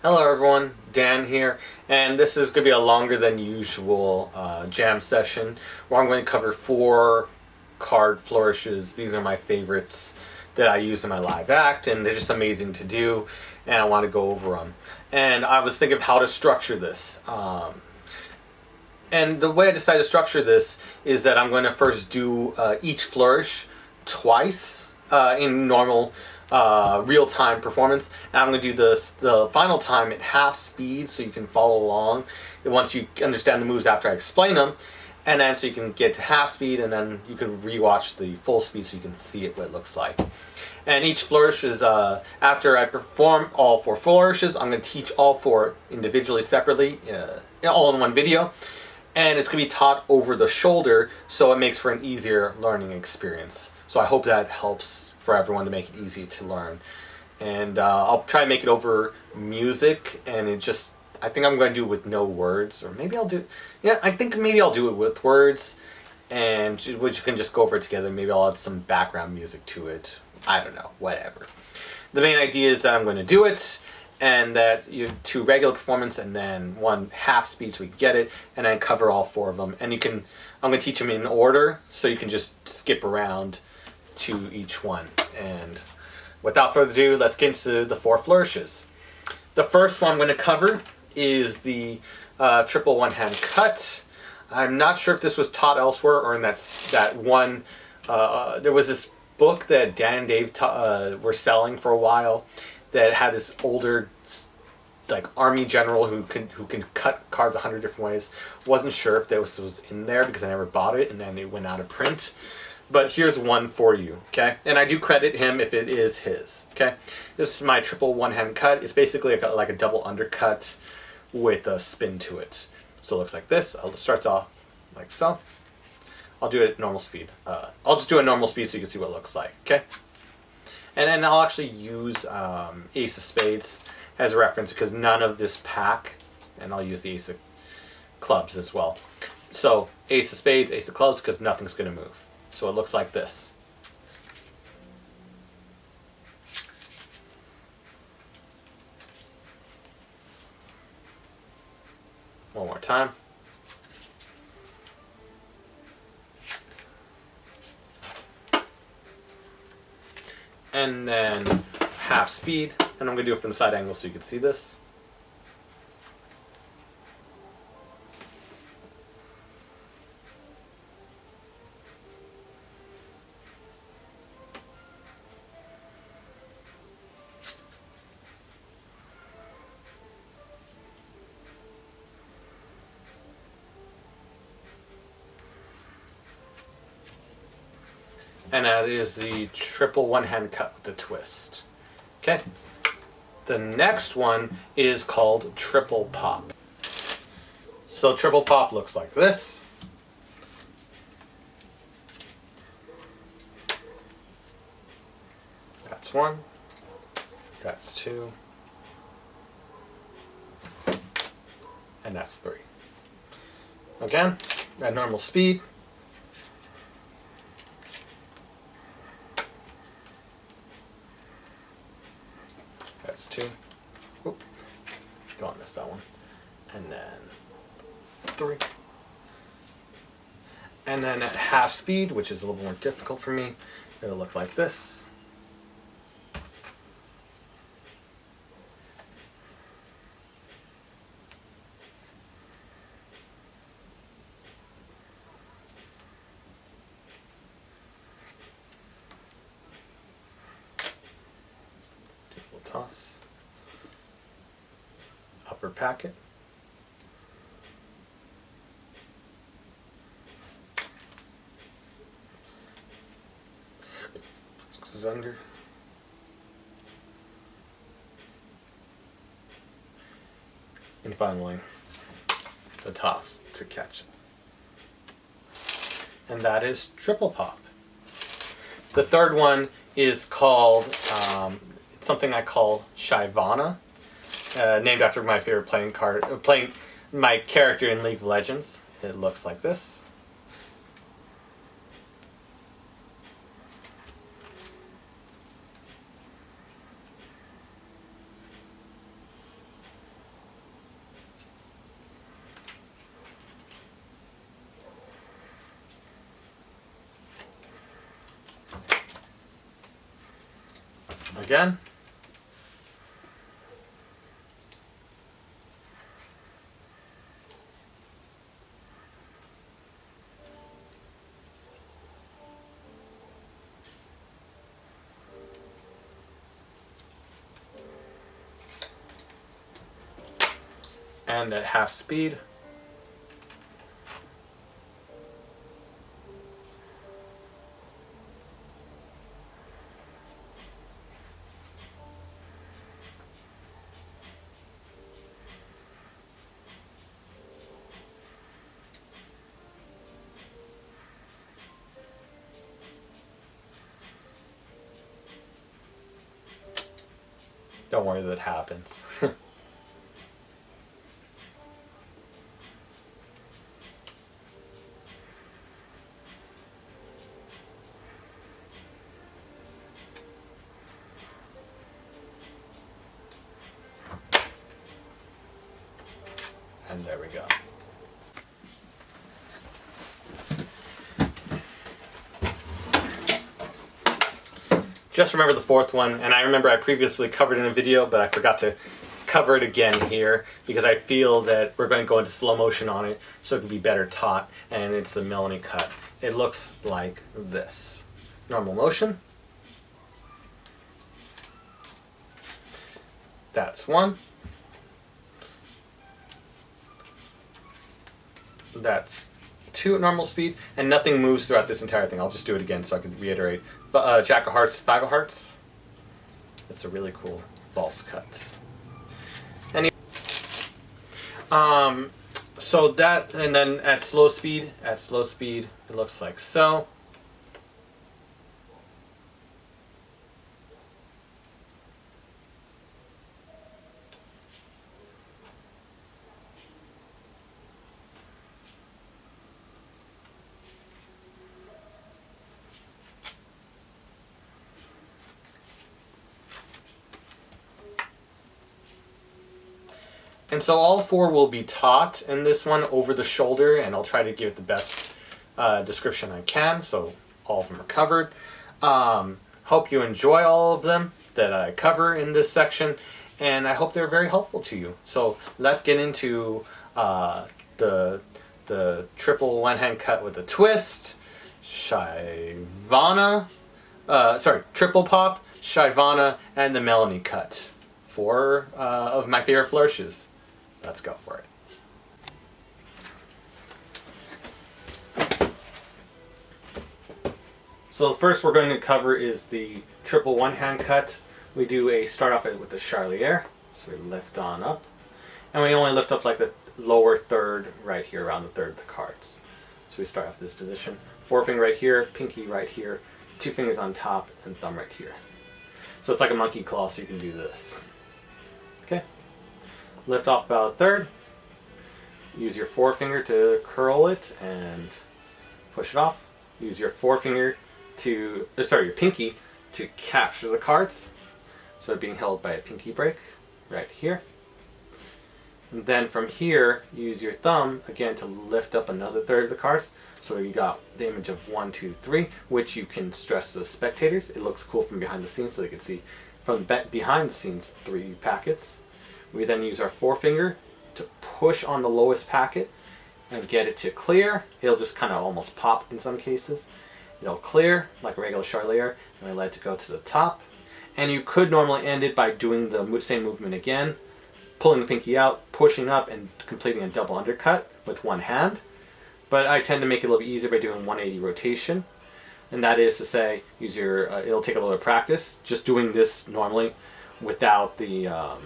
Hello everyone, Dan here, and this is going to be a longer than usual jam session where I'm going to cover 4 card flourishes. These are my favorites that I use in my live act, and they're just amazing to do, and I want to go over them. And I was thinking of how to structure this. And the way I decided to structure this is that I'm going to first do each flourish twice in normal real-time performance, and I'm going to do the final time at half speed so you can follow along once you understand the moves after I explain them, and then so you can get to half speed, and then you can rewatch the full speed so you can see it what it looks like. And each flourish is after I perform all 4 flourishes, I'm going to teach all 4 individually, separately, all in one video, and it's going to be taught over the shoulder, so it makes for an easier learning experience. So I hope that helps for everyone to make it easy to learn. And I'll try and make it over music, and I think I'm going to do it with no words, or maybe I think maybe I'll do it with words, and which you can just go over it together. Maybe I'll add some background music to it. I don't know, whatever. The main idea is that I'm going to do it, and that you 2 regular performance and then 1 half speed so we can get it, and then cover all 4 of them. And I'm going to teach them in order, so you can just skip around to each one. And without further ado, let's get into the 4 flourishes. The first one I'm going to cover is the triple one-hand cut. I'm not sure if this was taught elsewhere or in that one. There was this book that Dan and Dave were selling for a while that had this older like army general who can cut cards 100 different ways. Wasn't sure if this was in there because I never bought it, and then it went out of print. But here's one for you, okay? And I do credit him if it is his, okay? This is my triple one-hand cut. It's basically like a double undercut with a spin to it. So it looks like this. It starts off like so. I'll do it at normal speed. I'll just do it at normal speed so you can see what it looks like, okay? And then I'll actually use Ace of Spades as a reference because none of this pack, and I'll use the Ace of Clubs as well. So Ace of Spades, Ace of Clubs, because nothing's going to move. So it looks like this. One more time. And then half speed, and I'm going to do it from the side angle so you can see this. And that is the triple one-hand cut with the twist. Okay. The next one is called triple pop. So triple pop looks like this. That's 1. That's 2. And that's 3. Again, at normal speed. That's 2. Oop. Don't miss that one. And then 3. And then at half speed, which is a little more difficult for me, it'll look like this. Toss, upper packet, this is under, and finally the toss to catch it. And that is triple pop. The third one is called something I call Shyvanna, named after my favorite playing my character in League of Legends. It looks like this. again. And at half speed. Don't worry, that happens. And there we go. Just remember the fourth one, and I remember I previously covered in a video, but I forgot to cover it again here because I feel that we're going to go into slow motion on it so it can be better taught, and it's the Melanie Cut. It looks like this. Normal motion. That's one. That's two at normal speed, and nothing moves throughout this entire thing. I'll just do it again so I can reiterate. Jack of Hearts, Five of Hearts. It's a really cool false cut. So that, and then at slow speed, it looks like so. And so all four will be taught in this one over the shoulder, and I'll try to give it the best description I can, so all of them are covered. Hope you enjoy all of them that I cover in this section, and I hope they're very helpful to you. So let's get into the triple one-hand cut with a twist, Shyvanna, triple pop, Shyvanna, and the Melanie Cut. Four of my favorite flourishes. Let's go for it. So the first we're going to cover is the triple one-hand cut. We do start off with the Charlier. So we lift on up. And we only lift up like the lower third right here, around the third of the cards. So we start off this position. Forefinger right here, pinky right here, two fingers on top, and thumb right here. So it's like a monkey claw, so you can do this. Okay. Lift off about a third. Use your forefinger to curl it and push it off. Use your forefinger to, your pinky to capture the cards. So being held by a pinky break right here. And then from here, use your thumb again to lift up another third of the cards. So you got the image of 1, 2, 3, which you can stress to the spectators. It looks cool from behind the scenes, so they can see from behind the scenes 3 packets. We then use our forefinger to push on the lowest packet and get it to clear. It'll just kind of almost pop in some cases. It'll clear like a regular Charlier, and we let it go to the top. And you could normally end it by doing the same movement again, pulling the pinky out, pushing up, and completing a double undercut with one hand. But I tend to make it a little bit easier by doing 180 rotation. And that is to say, use your, it'll take a little bit of practice, just doing this normally without the,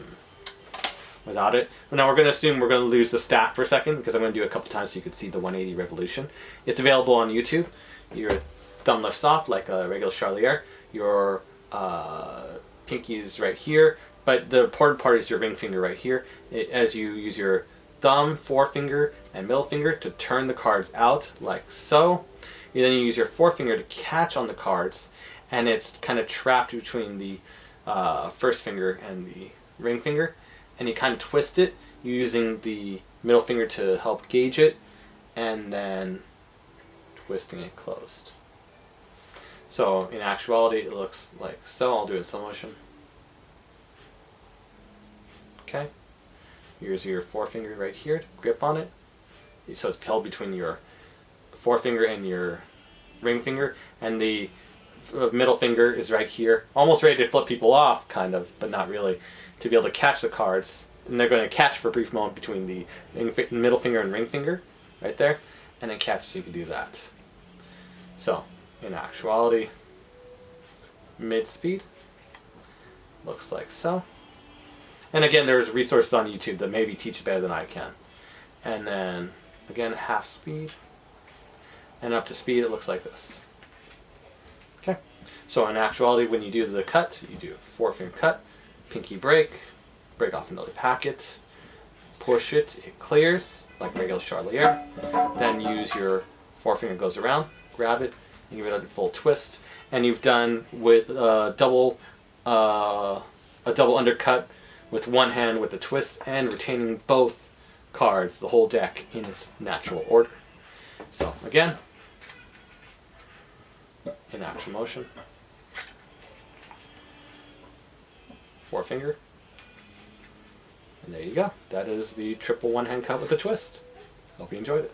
without it. Now we're going to assume we're going to lose the stack for a second, because I'm going to do it a couple times so you can see the 180 revolution. It's available on YouTube. Your thumb lifts off like a regular Charlier. Your pinky is right here, but the important part is your ring finger right here. As you use your thumb, forefinger, and middle finger to turn the cards out like so. You then use your forefinger to catch on the cards, and it's kind of trapped between the first finger and the ring finger, and you kind of twist it using the middle finger to help gauge it, and then twisting it closed. So in actuality it looks like so. I'll do it in slow motion. Okay, here's your forefinger right here to grip on it. So it's held between your forefinger and your ring finger, and the middle finger is right here, almost ready to flip people off, kind of, but not really, to be able to catch the cards. And they're going to catch for a brief moment between the middle finger and ring finger, right there, and then catch, so you can do that. So, in actuality, mid-speed looks like so. And again, there's resources on YouTube that maybe teach it better than I can. And then, again, half speed. And up to speed, it looks like this. Okay. So in actuality, when you do the cut, you do forefinger cut, pinky break, break off another packet, push it, it clears, like regular Charlier. Then use your forefinger, goes around, grab it, and give it a full twist. And you've done with a double undercut with one hand with the twist and retaining both cards, the whole deck, in its natural order. So again, in action motion, forefinger, and there you go. That is the triple one-hand cut with a twist. Hope you enjoyed it.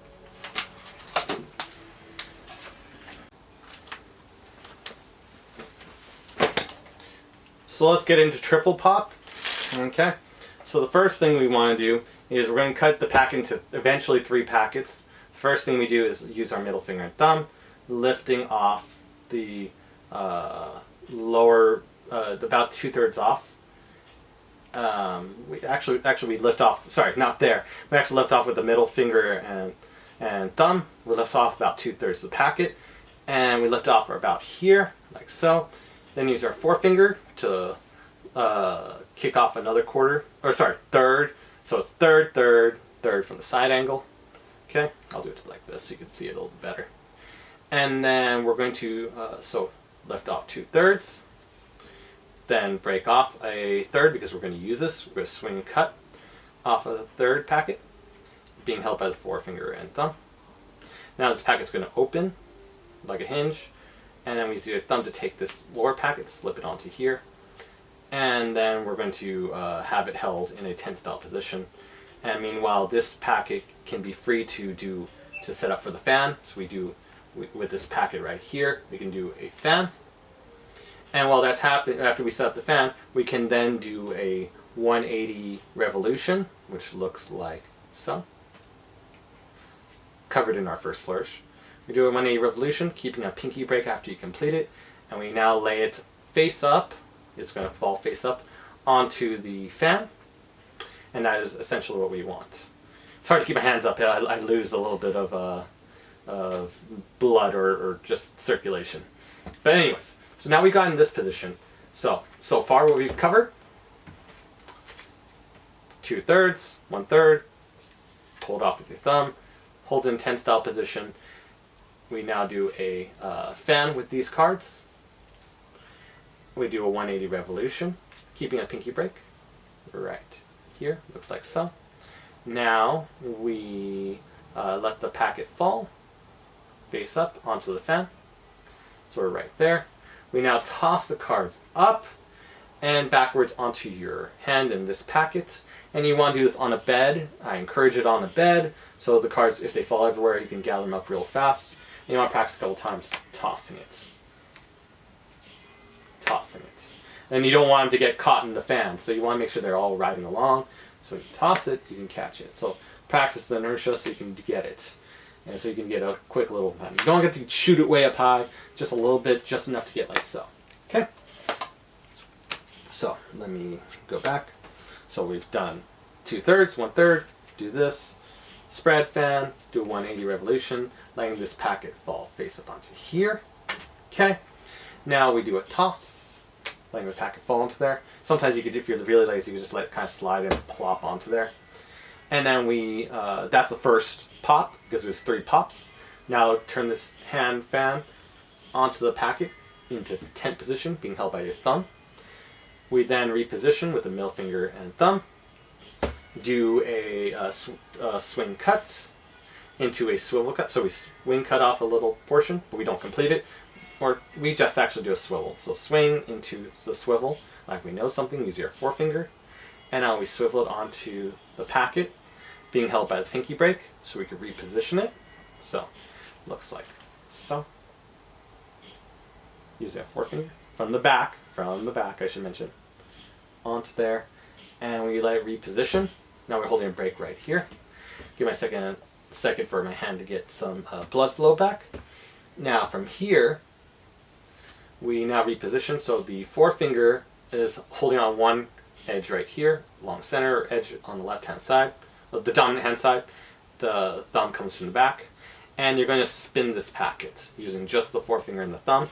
So let's get into triple pop. Okay, so the first thing we want to do is we're going to cut the pack into eventually 3 packets. The first thing we do is use our middle finger and thumb, lifting off the lower, about 2/3 off. We actually lift off. Sorry, not there. We actually lift off with the middle finger and thumb. We lift off about 2/3 of the packet, and we lift off about here, like so. Then use our forefinger to kick off another third. So it's third from the side angle. Okay, I'll do it like this so you can see it a little bit better. And then we're going to lift off 2/3, then break off a third because we're going to use this. We're going to swing and cut off a third packet, being held by the forefinger and thumb. Now this packet's going to open like a hinge, and then we use your thumb to take this lower packet, slip it onto here, and then we're going to have it held in a 10 style position. And meanwhile, this packet can be free to set up for the fan. So we do with this packet right here, we can do a fan. And while that's happening, after we set up the fan, we can then do a 180 revolution, which looks like so, covered in our first flourish. We do a 180 revolution, keeping a pinky break after you complete it, and we now lay it face up. It's going to fall face up onto the fan, and that is essentially what we want. It's hard to keep my hands up. I lose a little bit of blood or just circulation. But anyways, so now we got in this position. So far what we've covered: 2/3, 1/3, pull it off with your thumb, holds in 10 style position. We now do a fan with these cards. We do a 180 revolution, keeping a pinky break right here, looks like so. Now we let the packet fall face up onto the fan. So we're right there. We now toss the cards up and backwards onto your hand in this packet. And you want to do this on a bed. I encourage it on a bed, so the cards, if they fall everywhere, you can gather them up real fast. And you want to practice a couple times tossing it. And you don't want them to get caught in the fan, so you want to make sure they're all riding along. So when you toss it, you can catch it. So practice the inertia so you can get it. And so you can get a quick little fan. You don't get to shoot it way up high, just a little bit, just enough to get like so. Okay? So let me go back. So we've done 2/3, 1/3, do this, spread fan, do a 180 revolution, letting this packet fall face up onto here. Okay? Now we do a toss, letting the packet fall into there. Sometimes you could, if you're really lazy, you can just let it kind of slide and plop onto there. And then we, that's the first pop, because there's 3 pops. Now turn this hand fan onto the packet into 10th position, being held by your thumb. We then reposition with the middle finger and thumb. Do a swing cut into a swivel cut. So we swing cut off a little portion, but we don't complete it. Or we just actually do a swivel. So swing into the swivel, like we know something, use your forefinger. And now we swivel it onto the packet, being held by the pinky break, so we can reposition it. So, looks like so. Using a forefinger from the back I should mention, onto there, and we let it reposition. Now we're holding a break right here. Give my second for my hand to get some blood flow back. Now from here, we now reposition, so the forefinger is holding on one edge right here, along center edge on the left hand side, the dominant hand side. The thumb comes from the back, and you're going to spin this packet using just the forefinger and the thumb,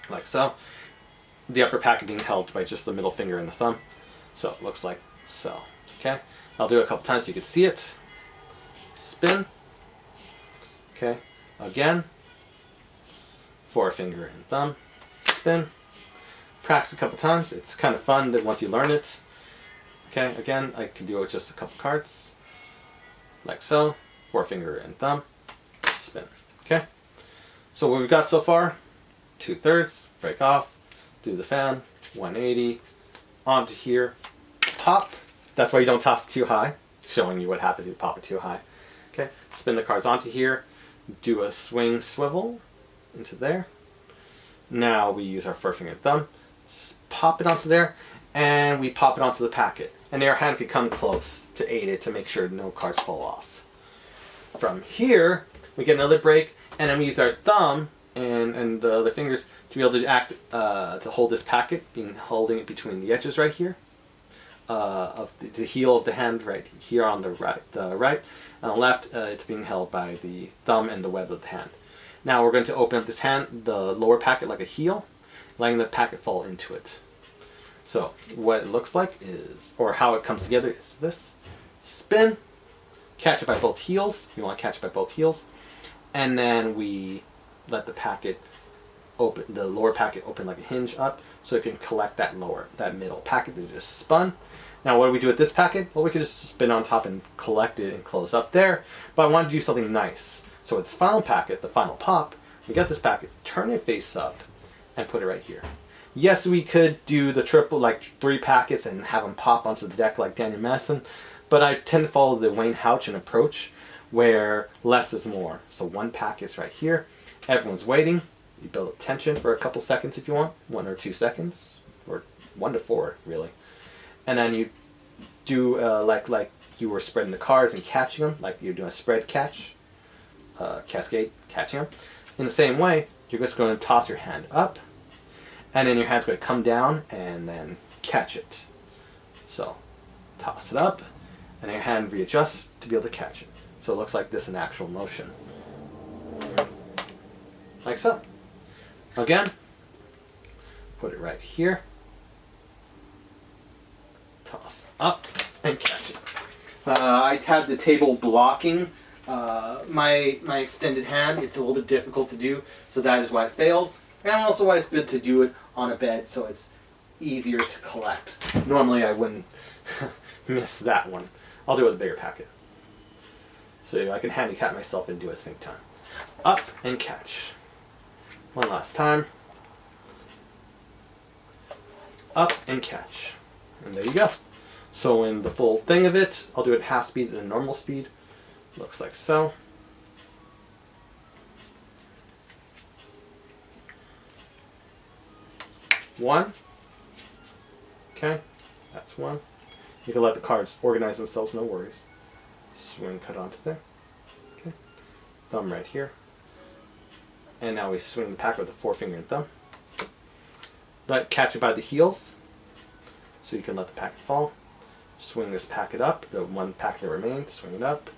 like so. The upper packet being held by just the middle finger and the thumb. So it looks like so. Okay, I'll do it a couple times so you can see it. Spin. Okay, again. Forefinger and thumb. Spin. Practice a couple times. It's kind of fun that once you learn it. Okay, again, I can do it with just a couple cards. Like so. Forefinger and thumb. Spin. Okay, so what we've got so far, 2/3, break off, do the fan, 180, onto here, pop. That's why you don't toss it too high, showing you what happens if you pop it too high. Okay, spin the cards onto here, do a swing swivel into there. Now we use our forefinger and thumb, pop it onto there, and we pop it onto the packet. And our hand can come close to aid it to make sure no cards fall off. From here, we get another break, and then we use our thumb and the other fingers to be able to act to hold this packet, holding it between the edges right here of the heel of the hand right here on the right. On the left, it's being held by the thumb and the web of the hand. Now we're going to open up this hand, the lower packet like a heel, letting the packet fall into it. So what it looks like is, or how it comes together is this: spin, catch it by both heels. You want to catch it by both heels, and then we let the packet open, the lower packet open like a hinge up, so it can collect that middle packet that just spun. Now what do we do with this packet? Well, we could just spin on top and collect it and close up there, but I want to do something nice. So with this final packet, the final pop, we got this packet, turn it face up, and put it right here. Yes, we could do the triple, like 3 packets and have them pop onto the deck like Daniel Madison, but I tend to follow the Wayne Houchin approach, where less is more. So 1 packet's right here, everyone's waiting. You build up tension for a couple seconds if you want, 1 or 2 seconds, or 1 to 4 really. And then you do like you were spreading the cards and catching them, like you're doing a spread catch, cascade catching them. In the same way, you're just going to toss your hand up, and then your hand's going to come down and then catch it. So toss it up, and your hand readjusts to be able to catch it. So it looks like this in actual motion. Like so. Again, put it right here, toss up, and catch it. I had the table blocking my extended hand. It's a little bit difficult to do, so that is why it fails. And also why it's good to do it on a bed, so it's easier to collect. Normally I wouldn't miss that one. I'll do it with a bigger packet, so I can handicap myself and do it at the same time. Up and catch. One last time. Up and catch. And there you go. So in the full thing of it, I'll do it half speed and normal speed. Looks like so. One. Okay, that's 1. You can let the cards organize themselves, no worries. Swing cut onto there. Okay. Thumb right here. And now we swing the pack with the forefinger and thumb. But catch it by the heels, so you can let the packet fall. Swing this packet up, the 1 packet that remains, swing it up,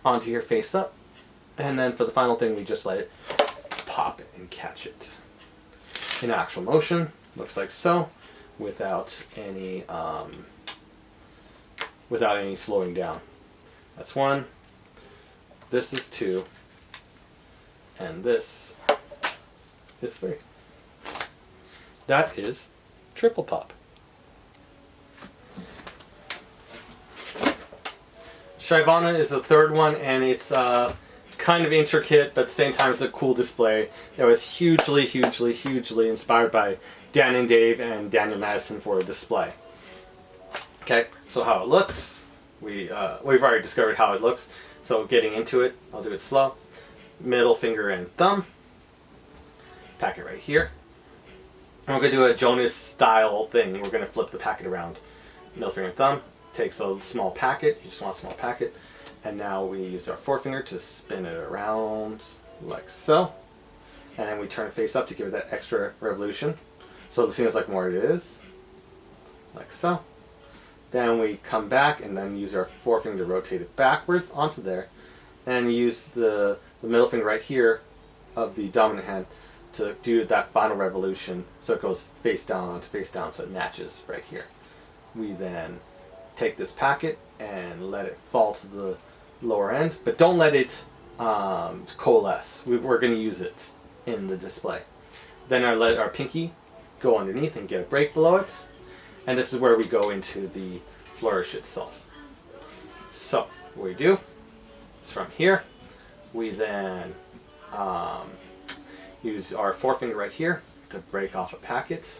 onto your face up. And then for the final thing, we just let it pop it and catch it. In actual motion, looks like so, without any slowing down. That's 1, this is 2, and this is 3. That is triple pop. Shyvanna is the 3rd one, and it's kind of intricate, but at the same time it's a cool display. It was hugely inspired by Dan and Dave and Daniel Madison for a display. Okay, so how it looks, we've already discovered how it looks. So getting into it, I'll do it slow. Middle finger and thumb. Packet right here. And we're going to do a Jonas style thing. We're going to flip the packet around. Middle finger and thumb. Takes a small packet. You just want a small packet. And now we use our forefinger to spin it around like so. And then we turn it face up to give it that extra revolution. So it seems like more it is. Like so. Then we come back and then use our forefinger to rotate it backwards onto there. And use the middle finger right here of the dominant hand to do that final revolution. So it goes face down onto face down, so it matches right here. We then take this packet and let it fall to the lower end, but don't let it coalesce. We're going to use it in the display. Then I let our pinky go underneath and get a break below it. And this is where we go into the flourish itself. So what we do is from here, we then use our forefinger right here to break off a packet.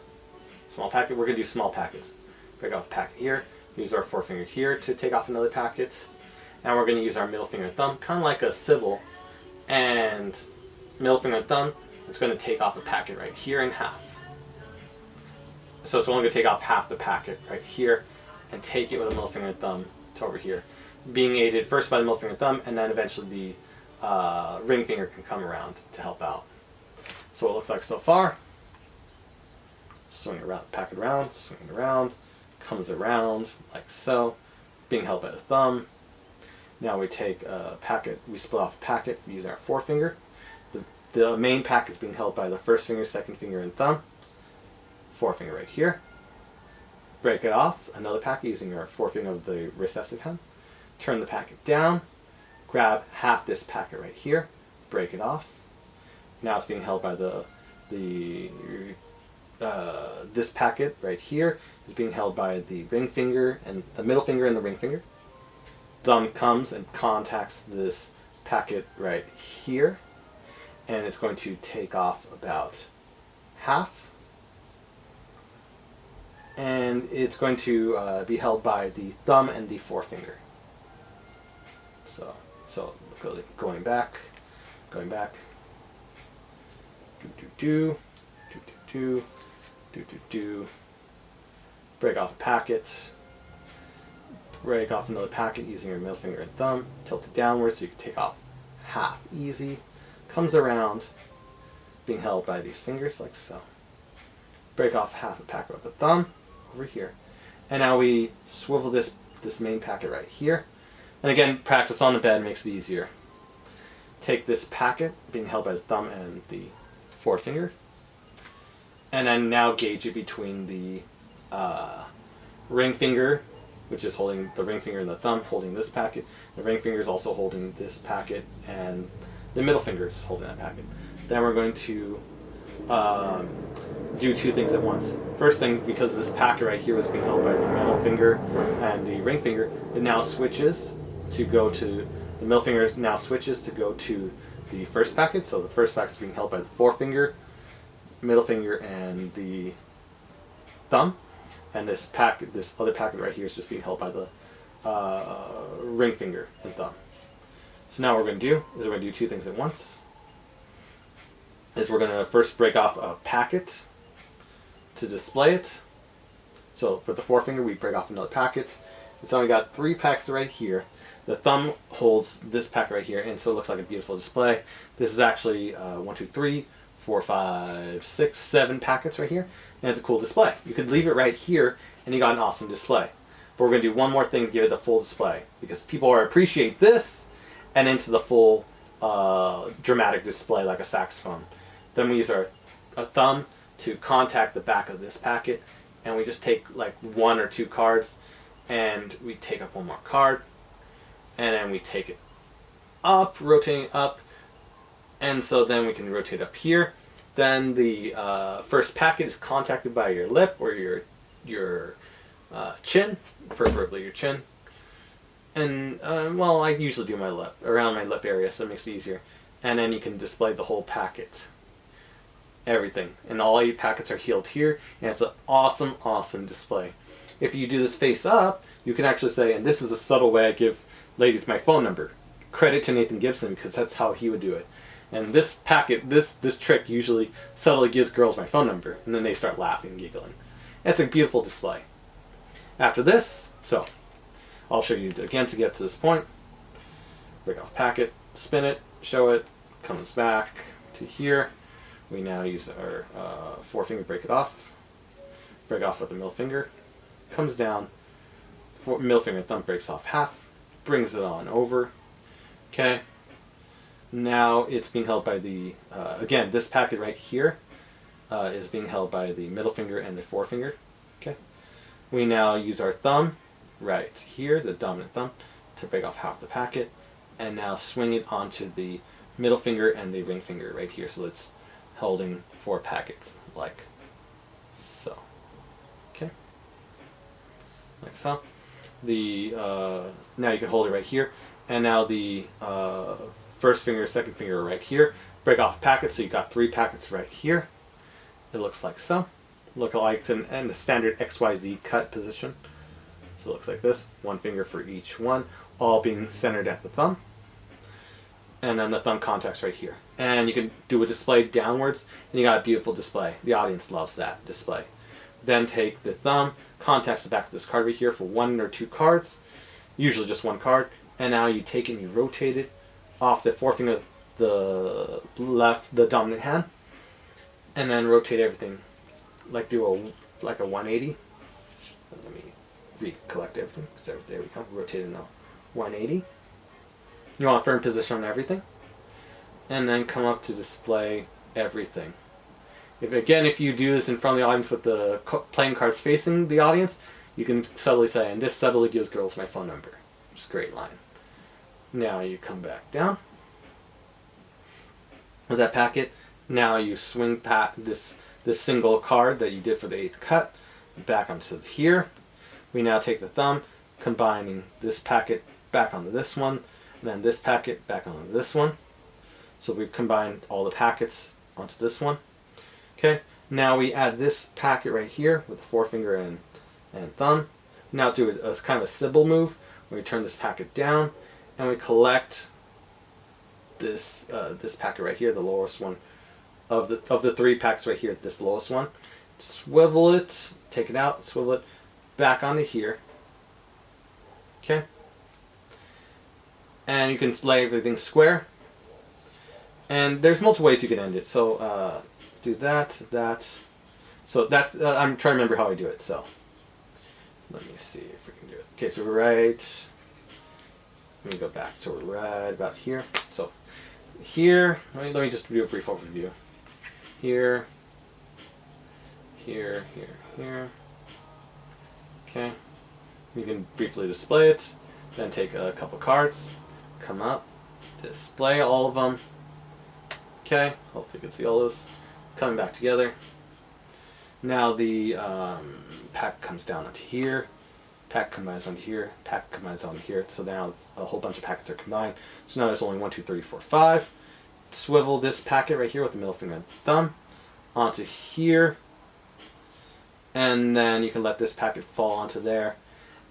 Small packet, we're going to do small packets. Break off a packet here, use our forefinger here to take off another packet. Now we're going to use our middle finger and thumb, kind of like a Sybil. And middle finger and thumb, it's going to take off a packet right here in half. So it's only going to take off half the packet right here and take it with a middle finger and thumb to over here. Being aided first by the middle finger and thumb, and then eventually the ring finger can come around to help out. So it looks like so far. Swing it around, packet around, swing it around, comes around like so, being held by the thumb. Now we take a packet, we split off a packet, we use our forefinger. The main packet is being held by the first finger, second finger, and thumb. Forefinger right here. Break it off, another packet using our forefinger of the recessive hand. Turn the packet down, grab half this packet right here, break it off. Now it's being held by this packet right here is being held by the ring finger and the middle finger and the ring finger. Thumb comes and contacts this packet right here, and it's going to take off about half. And it's going to be held by the thumb and the forefinger. So going back, break off a packet, break off another packet using your middle finger and thumb, tilt it downwards so you can take off half easy, comes around, being held by these fingers like so. Break off half a packet with the thumb over here. And now we swivel this main packet right here. And again, practice on the bed makes it easier. Take this packet, being held by the thumb and the forefinger, and then now gauge it between the ring finger, which is holding the ring finger, and the thumb holding this packet. The ring finger is also holding this packet, and the middle finger is holding that packet. Then we're going to do two things at once. First thing, because this packet right here was being held by the middle finger and the ring finger, it now switches to go to the middle finger. Now switches to go to the first packet. So the first packet is being held by the forefinger, middle finger, and the thumb, and this other packet right here is just being held by the ring finger and thumb. So now what we're going to do is we're going to do two things at once. We're going to first break off a packet to display it. So with the forefinger, we break off another packet. And so we got three packets right here. The thumb holds this packet right here, and so it looks like a beautiful display. This is actually 1, 2, 3, 4, 5, 6, 7 packets right here, and it's a cool display. You could leave it right here, and you got an awesome display. But we're going to do one more thing to give it the full display, because people appreciate this, and into the full dramatic display like a saxophone. Then we use our thumb to contact the back of this packet, and we just take like 1 or 2 cards, and we take up one more card, and then we take it up, rotating up, and so then we can rotate up here. Then the first packet is contacted by your lip or your chin, preferably your chin. And well, I usually do my lip, around my lip area, so it makes it easier. And then you can display the whole packet, everything, and all 8 packets are healed here, and it's an awesome display. If you do this face up, you can actually say, and this is a subtle way I give ladies my phone number. Credit to Nathan Gibson, because that's how he would do it. And this packet, this trick usually subtly gives girls my phone number, and then they start laughing and giggling. It's a beautiful display. After this, so I'll show you again to get to this point. Break off packet, spin it, show it, comes back to here. We now use our forefinger, break it off. Break off with the middle finger, comes down, middle finger and thumb breaks off half, brings it on over. Okay, now it's being held by the, again, this packet right here is being held by the middle finger and the forefinger. Okay, we now use our thumb right here, the dominant thumb, to break off half the packet, and now swing it onto the middle finger and the ring finger right here, so it's holding 4 packets like so. Okay, like so. The now you can hold it right here, and now the first finger, second finger are right here. Break off packets, so you got 3 packets right here. It looks like so. Look like in the standard XYZ cut position. So it looks like this. 1 finger for each one, all being centered at the thumb. And then the thumb contacts right here. And you can do a display downwards, and you got a beautiful display. The audience loves that display. Then take the thumb, contacts the back of this card right here for 1 or 2 cards, usually just 1 card. And now you take it and you rotate it off the forefinger, the left, the dominant hand, and then rotate everything. Like do a 180. Let me recollect everything. So there we go. Rotate it now. 180. You want a firm position on everything, and then come up to display everything. If you do this in front of the audience with the playing cards facing the audience, you can subtly say, and this subtly gives girls my phone number. It's a great line. Now you come back down with that packet. Now you swing this single card that you did for the 8th cut back onto here. We now take the thumb, combining this packet back onto this one, and then this packet back onto this one. So we combine all the packets onto this one. Okay, now we add this packet right here with the forefinger and thumb. Now do a kind of a Sybil move where we turn this packet down, and we collect this packet right here, the lowest one of the 3 packets right here, this lowest one. Swivel it, take it out, swivel it back onto here. Okay, and you can lay everything square. And there's multiple ways you can end it. So do that. So that's I'm trying to remember how I do it. So let me see if we can do it. Okay, so we're right. Let me go back. So we're right about here. So here, let me just do a brief overview. Here. Okay. You can briefly display it. Then take a couple cards. Come up. Display all of them. Okay. Hopefully you can see all those coming back together. Now the pack comes down onto here. Pack combines onto here. Pack combines onto here. So now a whole bunch of packets are combined. So now there's only 1, 2, 3, 4, 5. Swivel this packet right here with the middle finger and thumb onto here. And then you can let this packet fall onto there.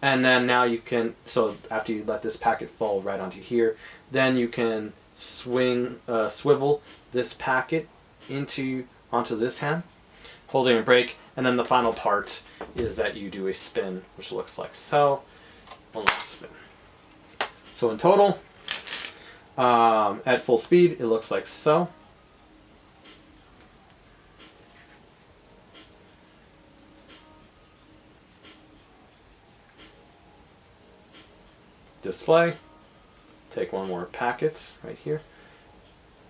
And then now you can, so after you let this packet fall right onto here, then you can swivel this packet onto this hand, holding a break. And then the final part is that you do a spin, which looks like so. One last spin. So in total, at full speed, it looks like so. Display. Take 1 more packet right here.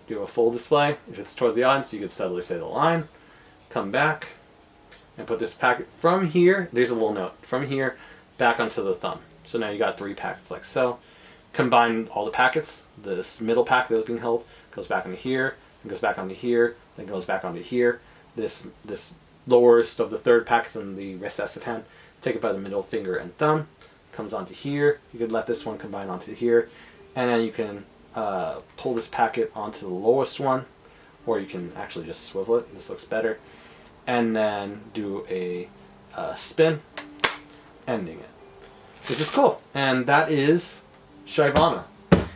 Do a full display. If it's towards the audience, you can subtly say the line. Come back and put this packet from here. There's a little note. From here back onto the thumb. So now you got 3 packets like so. Combine all the packets. This middle packet that was being held goes back onto here, and goes back onto here, then goes back onto here. This lowest of the 3rd packets in the recessive hand, take it by the middle finger and thumb, comes onto here. You could let this one combine onto here, and then you can pull this packet onto the lowest one, or you can actually just swivel it. This looks better. And then do a spin ending it, which is cool. And that is Shyvanna,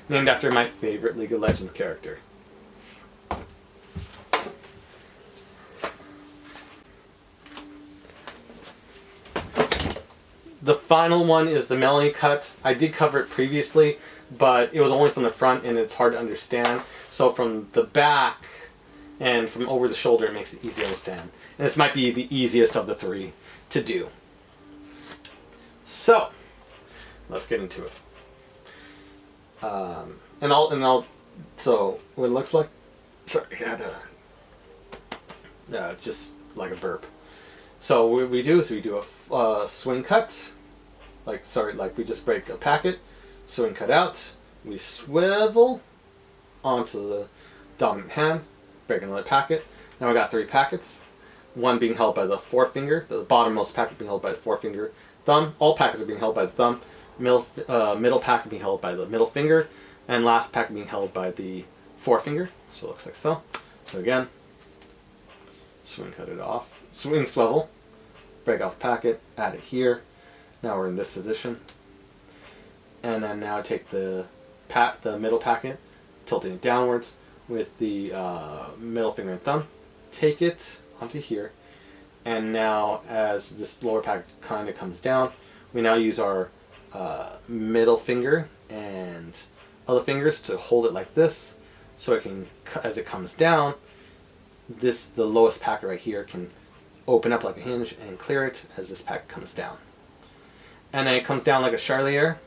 named after my favorite League of Legends character. The final one is the Melanie Cut. I did cover it previously, but it was only from the front and it's hard to understand. So from the back and from over the shoulder, it makes it easy to understand. And this might be the easiest of the three to do. So, let's get into it. So what it looks like, sorry, I had just like a burp. So what we do is we do a swing cut, like we just break a packet, swing cut out, we swivel onto the dominant hand, break another packet. Now we got 3 packets, one being held by the forefinger, the bottommost packet being held by the forefinger, thumb. All packets are being held by the thumb. Middle packet being held by the middle finger, and last packet being held by the forefinger. So it looks like so. So again, swing cut it off, swing swivel, break off the packet, add it here. Now we're in this position, and then now take the middle packet, tilting it downwards with the middle finger and thumb, take it onto here, and now as this lower packet kind of comes down, we now use our middle finger and other fingers to hold it like this, so it can, as it comes down, the lowest packet right here can open up like a hinge and clear it as this packet comes down. And then it comes down like a charlier.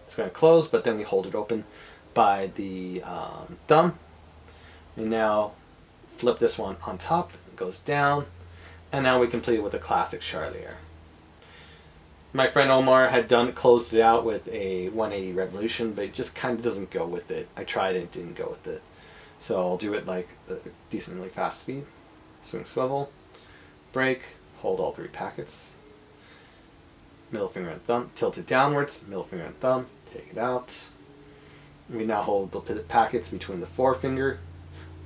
It's going to close, but then we hold it open by the thumb. And now flip this one on top, it goes down, and now we complete it with a classic charlier. My friend Omar had closed it out with a 180 revolution, but it just kind of doesn't go with it. I tried it, it didn't go with it. So I'll do it like a decently fast speed. Swing swivel, break, hold all 3 packets. Middle finger and thumb, tilt it downwards, middle finger and thumb, take it out. We now hold the packets between the forefinger,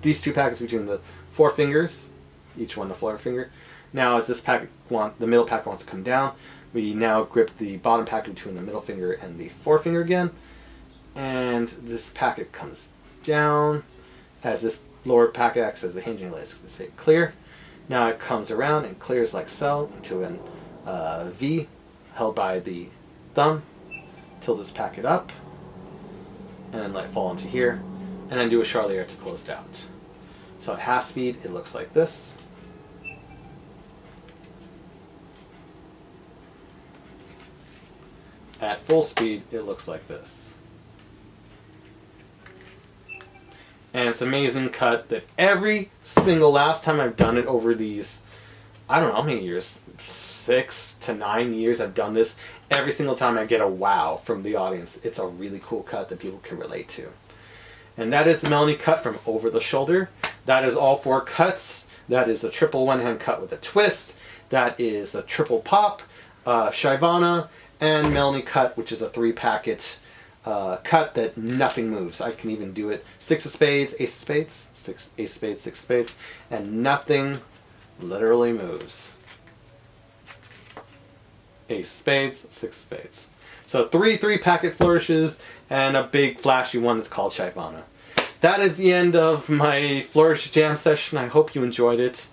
these 2 packets between the 4 fingers, each one the forefinger. Now as this packet the middle packet wants to come down, we now grip the bottom packet between the middle finger and the forefinger again, and this packet comes down as this lower packet acts as a hinging lid. So say clear. Now it comes around and clears like so into an V held by the thumb. Tilt this packet up and then let it fall into here, and then do a charlier to close it out. So at half speed it looks like this. At full speed it looks like this. And it's an amazing cut that every single last time I've done it over these, I don't know how many years, 6 to 9 years I've done this, every single time I get a wow from the audience. It's a really cool cut that people can relate to. And that is the Melanie Cut from over the shoulder. That is all 4 cuts. That is the triple one-hand cut with a twist. That is the triple pop, Shyvanna, and Melanie Cut, which is a 3-packet cut that nothing moves. I can even do it 6 of spades, ace of spades, ace of spades, 6 of spades, and nothing literally moves. Ace of spades, 6 of spades. So 3-packet flourishes and a big flashy one that's called Shyvanna. That is the end of my Flourish jam session. I hope you enjoyed it,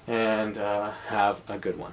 and have a good one.